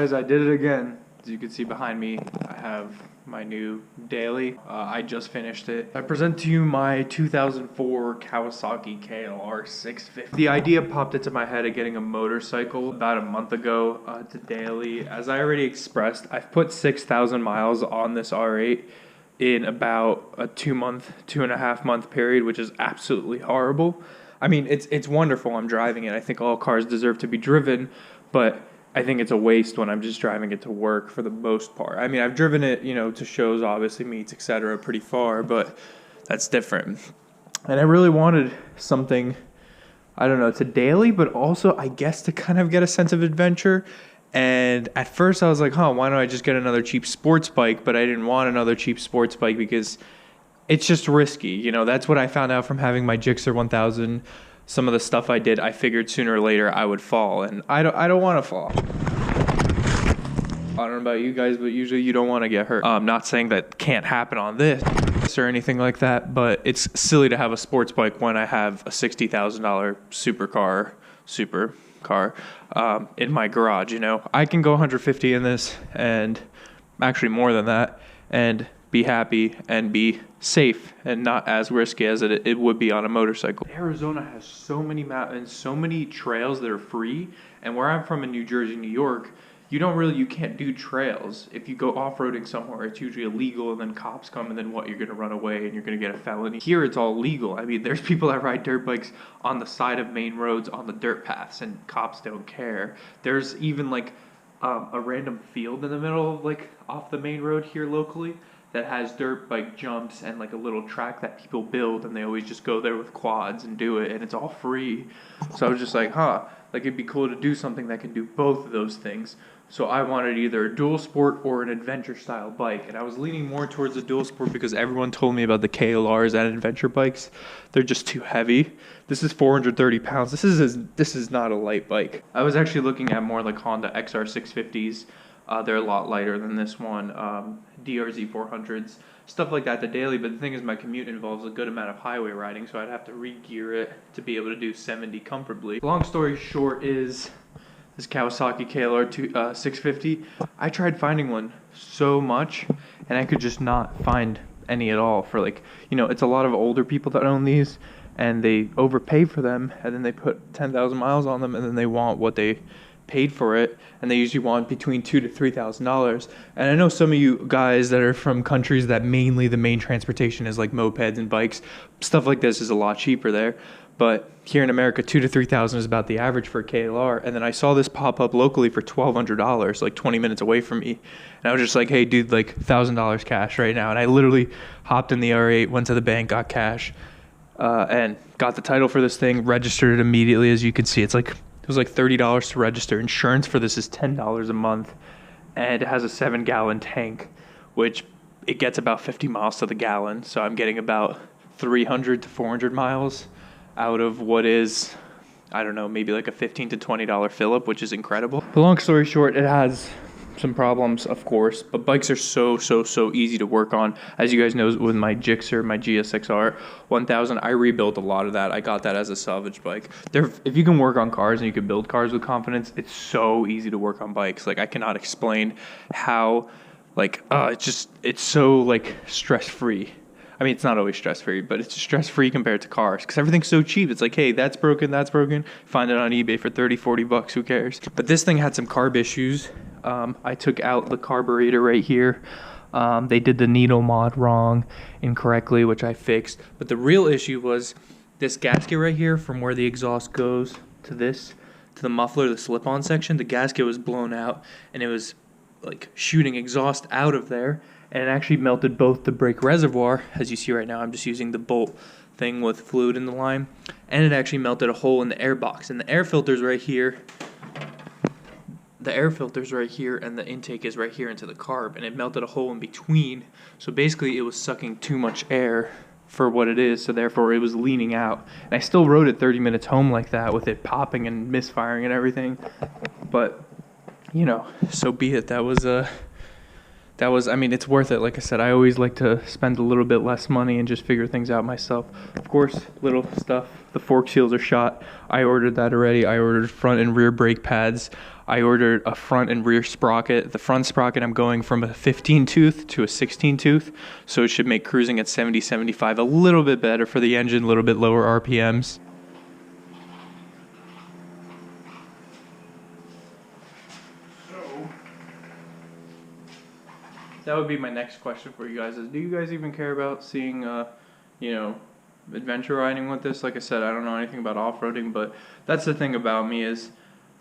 guys, I did it again. As you can see behind me, I have my new daily. I just finished it. I present to you my 2004 Kawasaki KLR 650. The idea popped into my head of getting a motorcycle about a month ago to daily. As I already expressed, I've put 6,000 miles on this R8 in about a 2.5 month period, which is absolutely horrible. I mean, it's wonderful. I'm driving it. I think all cars deserve to be driven, but I think it's a waste when I'm just driving it to work for the most part. I mean, I've driven it, to shows, obviously, meets, etc., pretty far, but that's different. And I really wanted something, I don't know, to daily, but also, I guess, to kind of get a sense of adventure. And at first, I was like, why don't I just get another cheap sports bike? But I didn't want another cheap sports bike because it's just risky. That's what I found out from having my Gixxer 1000. Some of the stuff I did, I figured sooner or later I would fall, and I don't want to fall. I don't know about you guys, but usually you don't want to get hurt. I'm not saying that can't happen on this or anything like that, but it's silly to have a sports bike when I have a $60,000 supercar in my garage. I can go 150 in this, and actually more than that, and be happy and be safe and not as risky as it would be on a motorcycle. Arizona has so many mountains, so many trails that are free, and where I'm from in New Jersey, New York, you can't do trails. If you go off-roading somewhere, it's usually illegal, and then cops come, and then you're going to run away and you're going to get a felony. Here, it's all legal. I mean, there's people that ride dirt bikes on the side of main roads on the dirt paths, and cops don't care. There's even a random field in the middle of off the main road here locally that has dirt bike jumps and a little track that people build, and they always just go there with quads and do it, and it's all free. So I was just like, it'd be cool to do something that can do both of those things. So I wanted either a dual sport or an adventure style bike, and I was leaning more towards the dual sport because everyone told me about the KLRs and adventure bikes. They're just too heavy. This is 430 pounds. This is not a light bike. I was actually looking at more Honda XR 650s. They're a lot lighter than this one. DRZ 400s, stuff like that, the daily. But the thing is, my commute involves a good amount of highway riding, so I'd have to re-gear it to be able to do 70 comfortably. Long story short is this Kawasaki KLR 650. I tried finding one so much, and I could just not find any at all for it's a lot of older people that own these, and they overpay for them, and then they put 10,000 miles on them, and then they want what they paid for it, and they usually want between $2,000 to $3,000. And I know some of you guys that are from countries that mainly the main transportation is mopeds and bikes. Stuff like this is a lot cheaper there, but here in America, $2,000 to $3,000 is about the average for a KLR. And then I saw this pop up locally for $1,200, 20 minutes away from me, and I was just like, hey dude, $1,000 cash right now. And I literally hopped in the R8, went to the bank, got cash, and got the title for this thing, registered it immediately. As you can see, it was $30 to register. Insurance for this is $10 a month, and it has a 7-gallon tank, which it gets about 50 miles to the gallon. So I'm getting about 300 to 400 miles out of what is, I don't know, maybe a $15 to $20 fill-up, which is incredible. But long story short, it has some problems, of course, but bikes are so easy to work on. As you guys know, with my Gixxer, my GSXR 1000, I rebuilt a lot of that. I got that as a salvage bike. If you can work on cars and you can build cars with confidence, it's so easy to work on bikes. I cannot explain how, it's so stress-free. I mean, it's not always stress-free, but it's stress-free compared to cars because everything's so cheap. It's hey, that's broken. Find it on eBay for $30-40. Who cares? But this thing had some carb issues. I took out the carburetor right here. They did the needle mod wrong, incorrectly, which I fixed. But the real issue was this gasket right here, from where the exhaust goes to the muffler, the slip-on section. The gasket was blown out, and it was shooting exhaust out of there. And it actually melted both the brake reservoir, as you see right now. I'm just using the bolt thing with fluid in the line, and it actually melted a hole in the air box. And the air filter's right here. And the intake is right here into the carb, and it melted a hole in between. So basically, it was sucking too much air for what it is, so therefore it was leaning out. And I still rode it 30 minutes home like that, with it popping and misfiring and everything. But so be it. That that was, I mean, it's worth it. Like I said, I always like to spend a little bit less money and just figure things out myself. Of course, little stuff. The fork seals are shot. I ordered that already. I ordered front and rear brake pads. I ordered a front and rear sprocket. The front sprocket, I'm going from a 15 tooth to a 16 tooth. So it should make cruising at 70, 75 a little bit better for the engine, a little bit lower RPMs. That would be my next question for you guys is, do you guys even care about seeing, you know, adventure riding with this? Like I said, I don't know anything about off-roading, but that's the thing about me is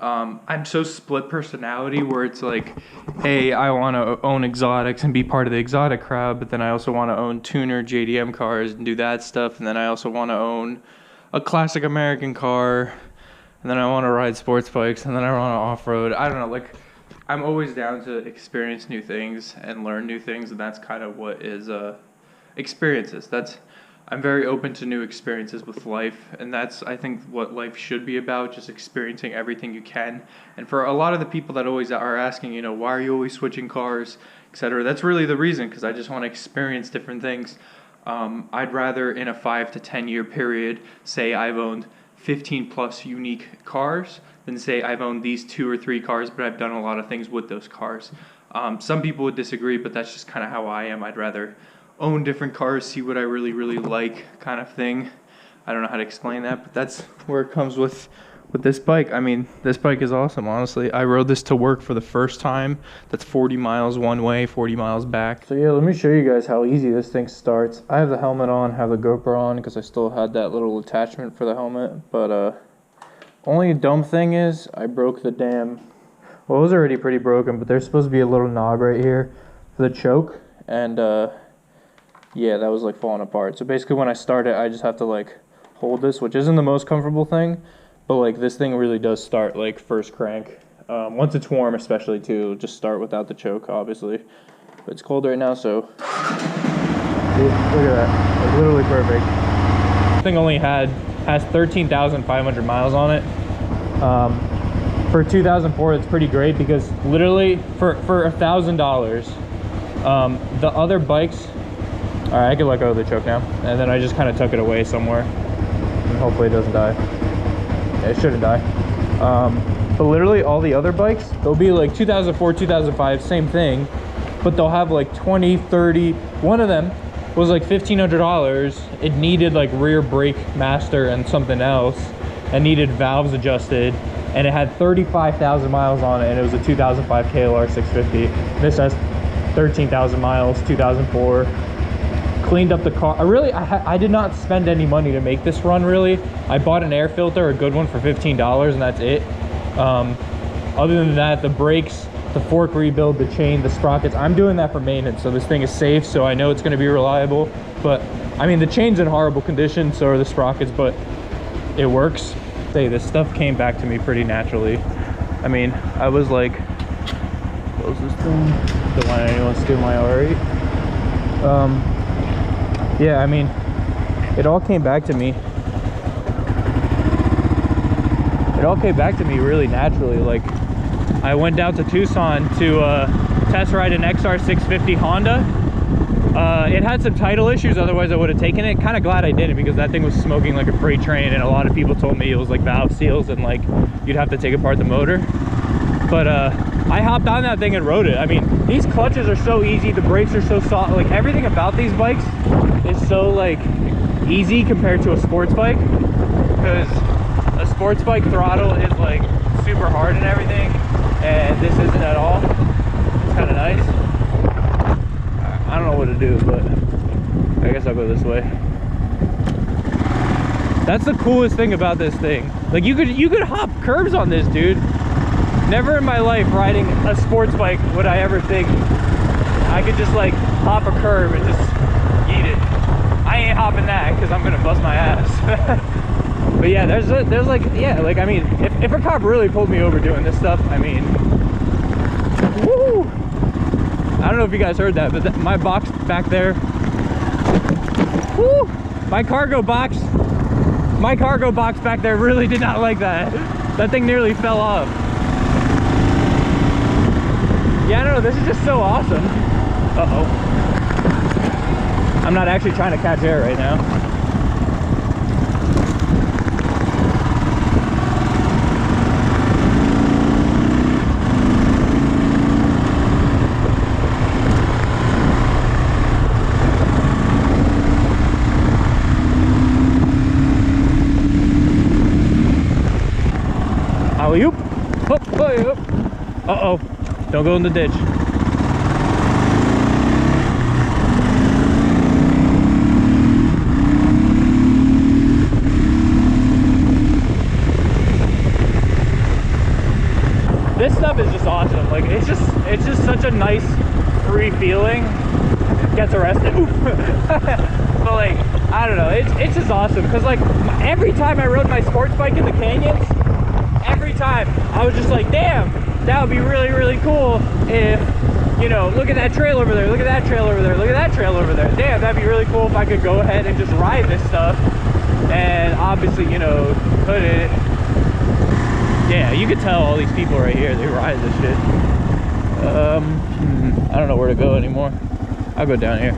I'm so split personality where it's like, hey, I want to own exotics and be part of the exotic crowd, but then I also want to own tuner JDM cars and do that stuff, and then I also want to own a classic American car, and then I want to ride sports bikes, and then I want to off-road. I don't know, like, I'm always down to experience new things and learn new things, and that's kind of what is experiences. I'm very open to new experiences with life, and that's, I think, what life should be about, just experiencing everything you can. And for a lot of the people that always are asking, you know, why are you always switching cars, etc., that's really the reason, because I just want to experience different things. I'd rather in a 5 to 10 year period say I've owned 15 plus unique cars than say I've owned these 2 or 3 cars, but I've done a lot of things with those cars. Some people would disagree, but that's just kind of how I am. I'd rather own different cars, see what I really, really like, kind of thing. I don't know how to explain that, but that's where it comes with this bike. I mean, this bike is awesome, honestly. I rode this to work for the first time. That's 40 miles one way, 40 miles back. So yeah, let me show you guys how easy this thing starts. I have the helmet on, have the GoPro on, because I still had that little attachment for the helmet, but only dumb thing is I broke the damn, well, it was already pretty broken, but there's supposed to be a little knob right here for the choke, and yeah, that was like falling apart. So basically when I start it, I just have to like hold this, which isn't the most comfortable thing, but like this thing really does start like first crank. Once it's warm especially too, it'll just start without the choke, obviously. But it's cold right now, so see, look at that, like literally perfect. This thing only has 13,500 miles on it. For 2004, it's pretty great because literally for $1,000, the other bikes, all right, I can let go of the choke now, and then I just kind of tuck it away somewhere, and hopefully it doesn't die. Yeah, it shouldn't die. But literally all the other bikes, they'll be like 2004, 2005, same thing, but they'll have like 20, 30. One of them was like $1,500. It needed like rear brake master and something else, and needed valves adjusted, and it had 35,000 miles on it, and it was a 2005 KLR 650. This has 13,000 miles, 2004. Cleaned up the car. I did not spend any money to make this run, really. I bought an air filter, a good one, for $15, and that's it. Other than that, the brakes, the fork rebuild, the chain, the sprockets, I'm doing that for maintenance, so this thing is safe, so I know it's going to be reliable. But I mean, the chain's in horrible condition, so are the sprockets, but it works. Say, this stuff came back to me pretty naturally. I mean, I was like, close this thing, don't want anyone to steal my R8. Yeah, I mean, it all came back to me. It all came back to me really naturally. Like, I went down to Tucson to test ride an XR650 Honda. It had some title issues, otherwise I would have taken it. Kind of glad I didn't, because that thing was smoking like a freight train, and a lot of people told me it was like valve seals and like you'd have to take apart the motor. But I hopped on that thing and rode it. I mean, these clutches are so easy, the brakes are so soft, like everything about these bikes is so like easy compared to a sports bike, because a sports bike throttle is like super hard and everything, and this isn't at all. It's kind of nice. I don't know what to do, but I guess I'll go this way. That's the coolest thing about this thing. Like, you could hop curbs on this, dude. Never in my life riding a sports bike would I ever think I could just like hop a curb and just eat it. I ain't hopping that because I'm gonna bust my ass. But yeah, there's like, yeah, like, I mean, if a cop really pulled me over doing this stuff, I mean, woo! I don't know if you guys heard that, but my box back there, woo! My cargo box back there really did not like that. That thing nearly fell off. Yeah, I don't know, this is just so awesome. Uh-oh. I'm not actually trying to catch air right now. Alley-oop. Oh, alley-oop. Uh-oh. Don't go in the ditch. This stuff is just awesome. Like it's just such a nice free feeling. Gets arrested. But like, I don't know, it's just awesome because like every time I rode my sports bike in the canyons, every time I was just like, damn, that would be really, really cool if, you know, look at that trail over there, look at that trail over there, look at that trail over there. Damn, that'd be really cool if I could go ahead and just ride this stuff. And obviously, you know, couldn't. Yeah, you could tell all these people right here, they ride this shit. I don't know where to go anymore. I'll go down here.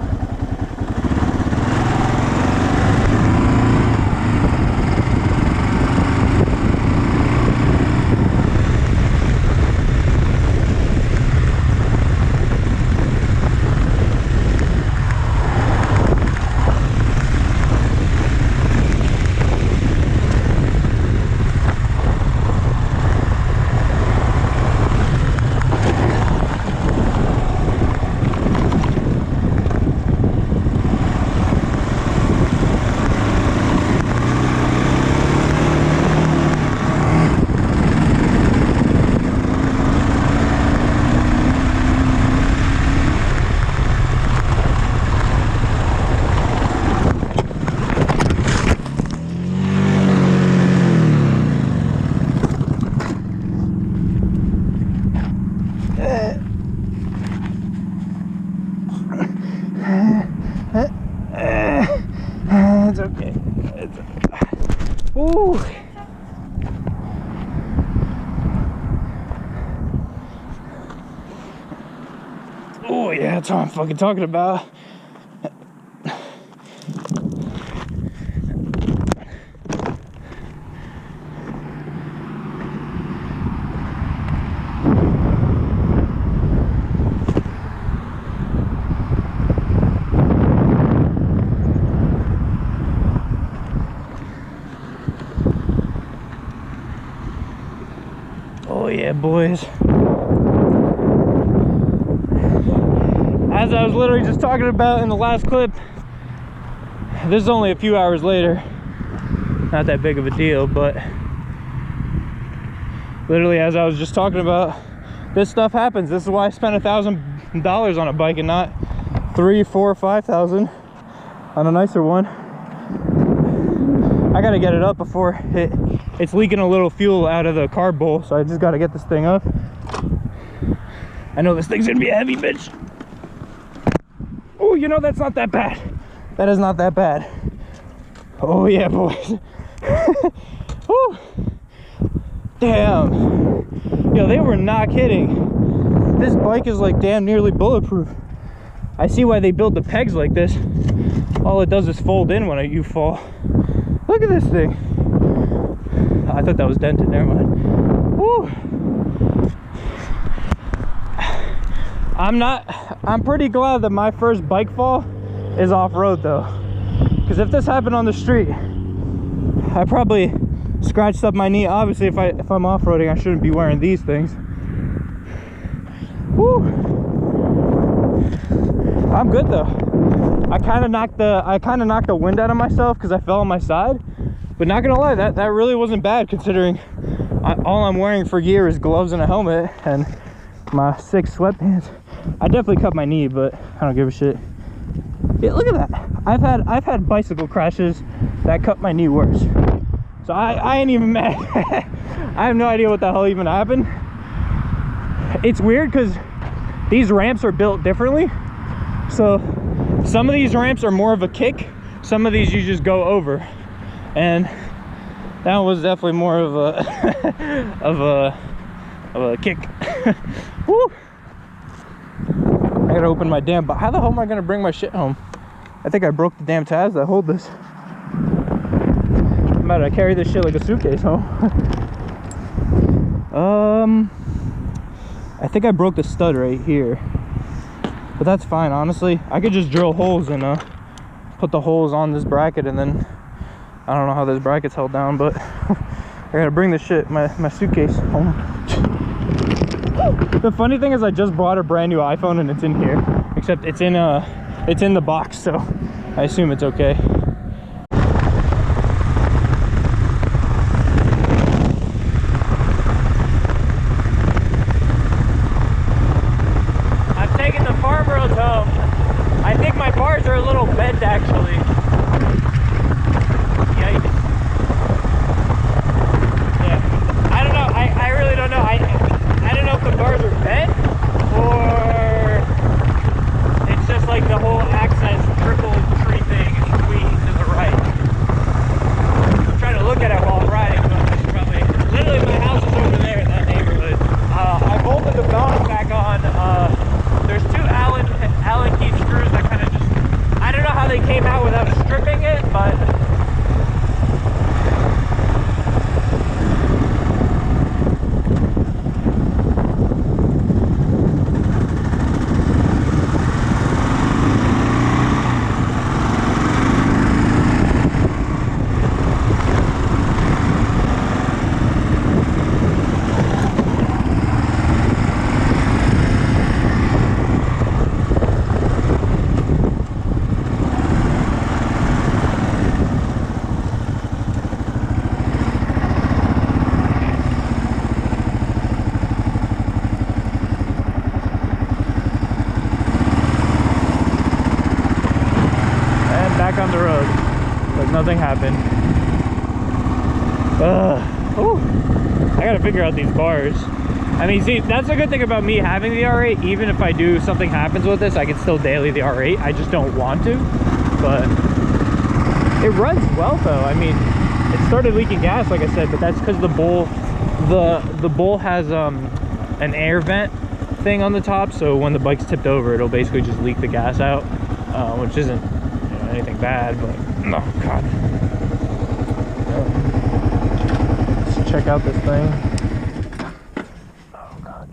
It's okay. It's okay. Ooh. Oh yeah, that's what I'm fucking talking about. Oh yeah, boys. As I was literally just talking about in the last clip, this is only a few hours later. Not that big of a deal, but literally as I was just talking about, this stuff happens. This is why I spent $1,000 on a bike and not 3, 4, 5,000 on a nicer one. I gotta get it up before it's leaking a little fuel out of the carb bowl, so I just gotta get this thing up. I know this thing's gonna be a heavy bitch. Oh, you know, that's not that bad. That is not that bad. Oh yeah, boys. Woo. Damn. Yo, they were not kidding. This bike is like damn nearly bulletproof. I see why they built the pegs like this. All it does is fold in when you fall. Look at this thing. I thought that was dented, never mind. Woo. I'm pretty glad that my first bike fall is off-road though. Because if this happened on the street, I probably scratched up my knee. Obviously if I'm off-roading, I shouldn't be wearing these things. Woo. I'm good though. I kind of knocked the wind out of myself because I fell on my side. But not gonna lie, that really wasn't bad considering all I'm wearing for gear is gloves and a helmet and my 6 sweatpants. I definitely cut my knee, but I don't give a shit. Yeah, look at that. I've had bicycle crashes that cut my knee worse. So I ain't even mad. I have no idea what the hell even happened. It's weird because these ramps are built differently. So some of these ramps are more of a kick. Some of these you just go over. And that was definitely more of a of a kick. Woo. I gotta open my damn, but how the hell am I gonna bring my shit home? I think I broke the damn tabs that hold this. I'm about to carry this shit like a suitcase home. I think I broke the stud right here, but that's fine. Honestly, I could just drill holes and put the holes on this bracket, and then I don't know how this bracket's held down, but I gotta bring this shit, my suitcase home. The funny thing is I just bought a brand new iPhone and it's in here, except it's in the box, so I assume it's okay. I'm taking the farm roads home. I think my bars are a little bent actually. Yikes. Yeah. I don't know. I really don't know. I don't know if the bars are bent or it's just like the whole access triple tree thing is squeezed to the right. I'm trying to look at it while I'm riding, but I should probably. Literally, my house is over there in that neighborhood. I bolted the mountain back on. There's two Allen key screws that kind of just. I don't know how they came out without stripping it, but. On the road like nothing happened. Ooh, I gotta figure out these bars. I mean, see, that's the good thing about me having the R8. Even if I do, something happens with this, I can still daily the R8. I just don't want to, but it runs well though. I mean, it started leaking gas like I said, but that's because the bowl has an air vent thing on the top, so when the bike's tipped over, it'll basically just leak the gas out, which isn't anything bad, but oh god. Let's check out this thing. Oh god.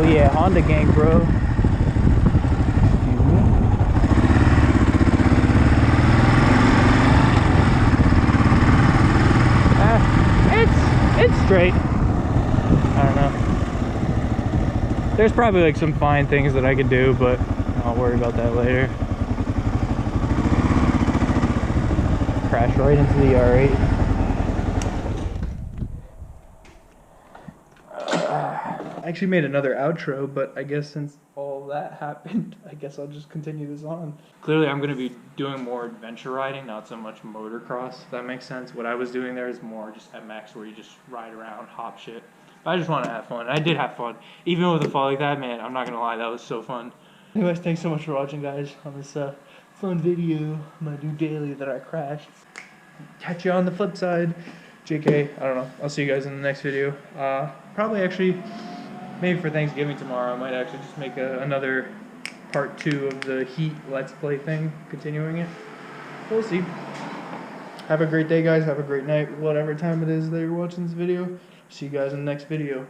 Yeah, Honda gang, bro. It's straight. I don't know. There's probably like some fine things that I could do, but I'll worry about that later. Crash right into the R8. I actually made another outro, but I guess since all that happened, I guess I'll just continue this on. Clearly I'm going to be doing more adventure riding, not so much motocross, if that makes sense. What I was doing there is more just MX, where you just ride around, hop shit. But I just want to have fun. I did have fun. Even with a fall like that, man, I'm not going to lie, that was so fun. Anyways, thanks so much for watching, guys, on this fun video, my new daily that I crashed. Catch you on the flip side. JK, I don't know. I'll see you guys in the next video. Probably actually... maybe for Thanksgiving tomorrow, I might actually just make another part 2 of the Heat Let's Play thing, continuing it. We'll see. Have a great day, guys. Have a great night, whatever time it is that you're watching this video. See you guys in the next video.